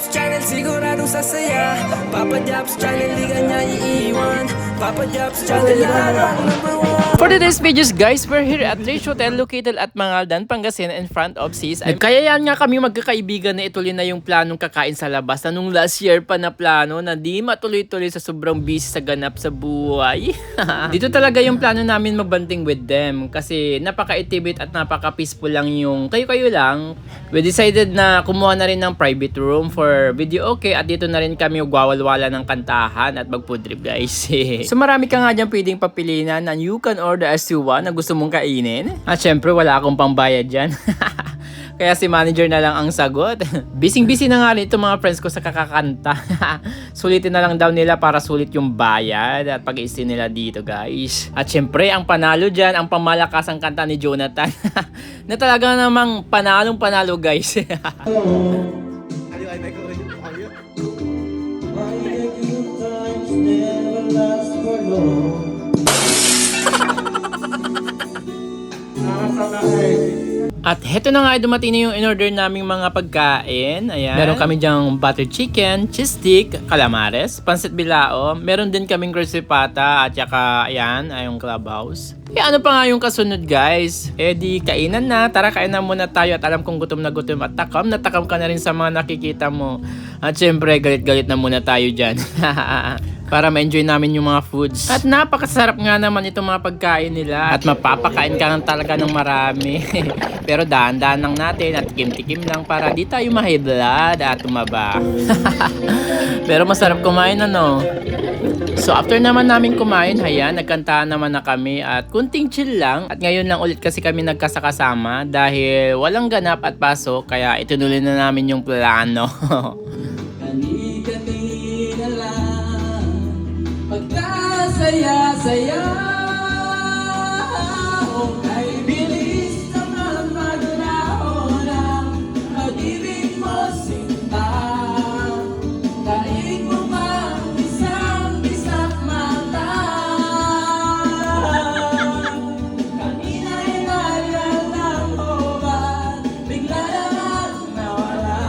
Jobs channel, siguradong sasaya. Papa Jobs channel, di ka niya iiwan. Papa Jobs channel, larang number one. For today's videos guys, we're here at Rich Hotel located at Mangaldan, Pangasinan in front of Sis. Nagkayayaan nga kami magkakaibigan na ituloy na yung planong kakain sa labas na nung last year pa na plano na di matuloy-tuloy sa sobrang busy sa ganap sa buhay. Dito talaga yung plano namin magbanding with them kasi napaka-intimate at napaka-peaceful lang yung kayo-kayo lang. We decided na kumuha na rin ng private room for video okay at dito na rin kami gwawalwala ng kantahan at mag-food trip guys. So marami ka nga dyan pwedeng papilinan na you can order as you want na gusto mong kainin. At syempre wala akong pambayad dyan. Kaya si manager na lang ang sagot. Busy-busy na nga rin itong mga friends ko sa kakakanta. Sulitin na lang daw nila para sulit yung bayad at pag-i-stay nila dito guys. At syempre ang panalo dyan, ang pamalakasang kanta ni Jonathan. Na talaga namang panalong-panalo guys. At heto na nga, dumating na yung in-order naming mga pagkain. Ayan. Meron kami dyang butter chicken, cheese stick, calamares, pancit bilao. Meron din kaming crispy pata at saka ayan, yung clubhouse. Eh ano pa nga yung kasunod guys? Eh di kainan na. Tara kainan muna tayo at alam kong gutom at takam ka na rin sa mga nakikita mo. At syempre galit-galit na muna tayo dyan. Para ma-enjoy namin yung mga foods. At napakasarap nga naman itong mga pagkain nila. At mapapakain ka lang talaga ng marami. Pero dahan-dahan lang natin at tikim-tikim lang para di tayo ma-high blood at tumaba. Pero masarap kumain ano. So after naman namin kumain, hayan, nagkantahan naman na kami at kunting chill lang. At ngayon lang ulit kasi kami nagkasakasama dahil walang ganap at pasok kaya ituloy na namin yung plano. Kani-kani na lang pagkasaya-saya. Oh, ay bilis naman magnanahon ang pag-ibig mo sinta. Daig mo mang isang mata. Kanina'y nalalang hubad, bigla naman nawala.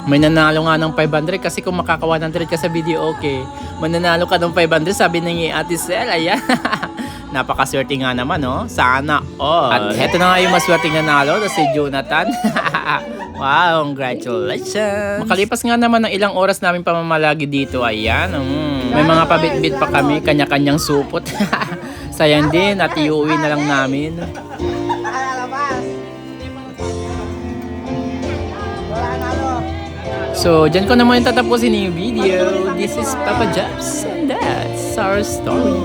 May nanalo nga ng 500 kasi kung makaka 100 ka sa video okay. Mananalo ka ng 500 sabi ni Ate Sel. Ayan. Napakaswerte nga naman no. Sana all. At heto na nga yung maswerteng nanalo na si Jonathan. Wow, congratulations. Makalipas nga naman ng ilang oras namin pamamalagi dito. Ayan. May mga pabitbit pa kami. Kanya-kanyang supot. Sayang din at iuwi na lang namin. So, dyan ko naman tatapusin yung video. This is Papa Jobs and that's our story.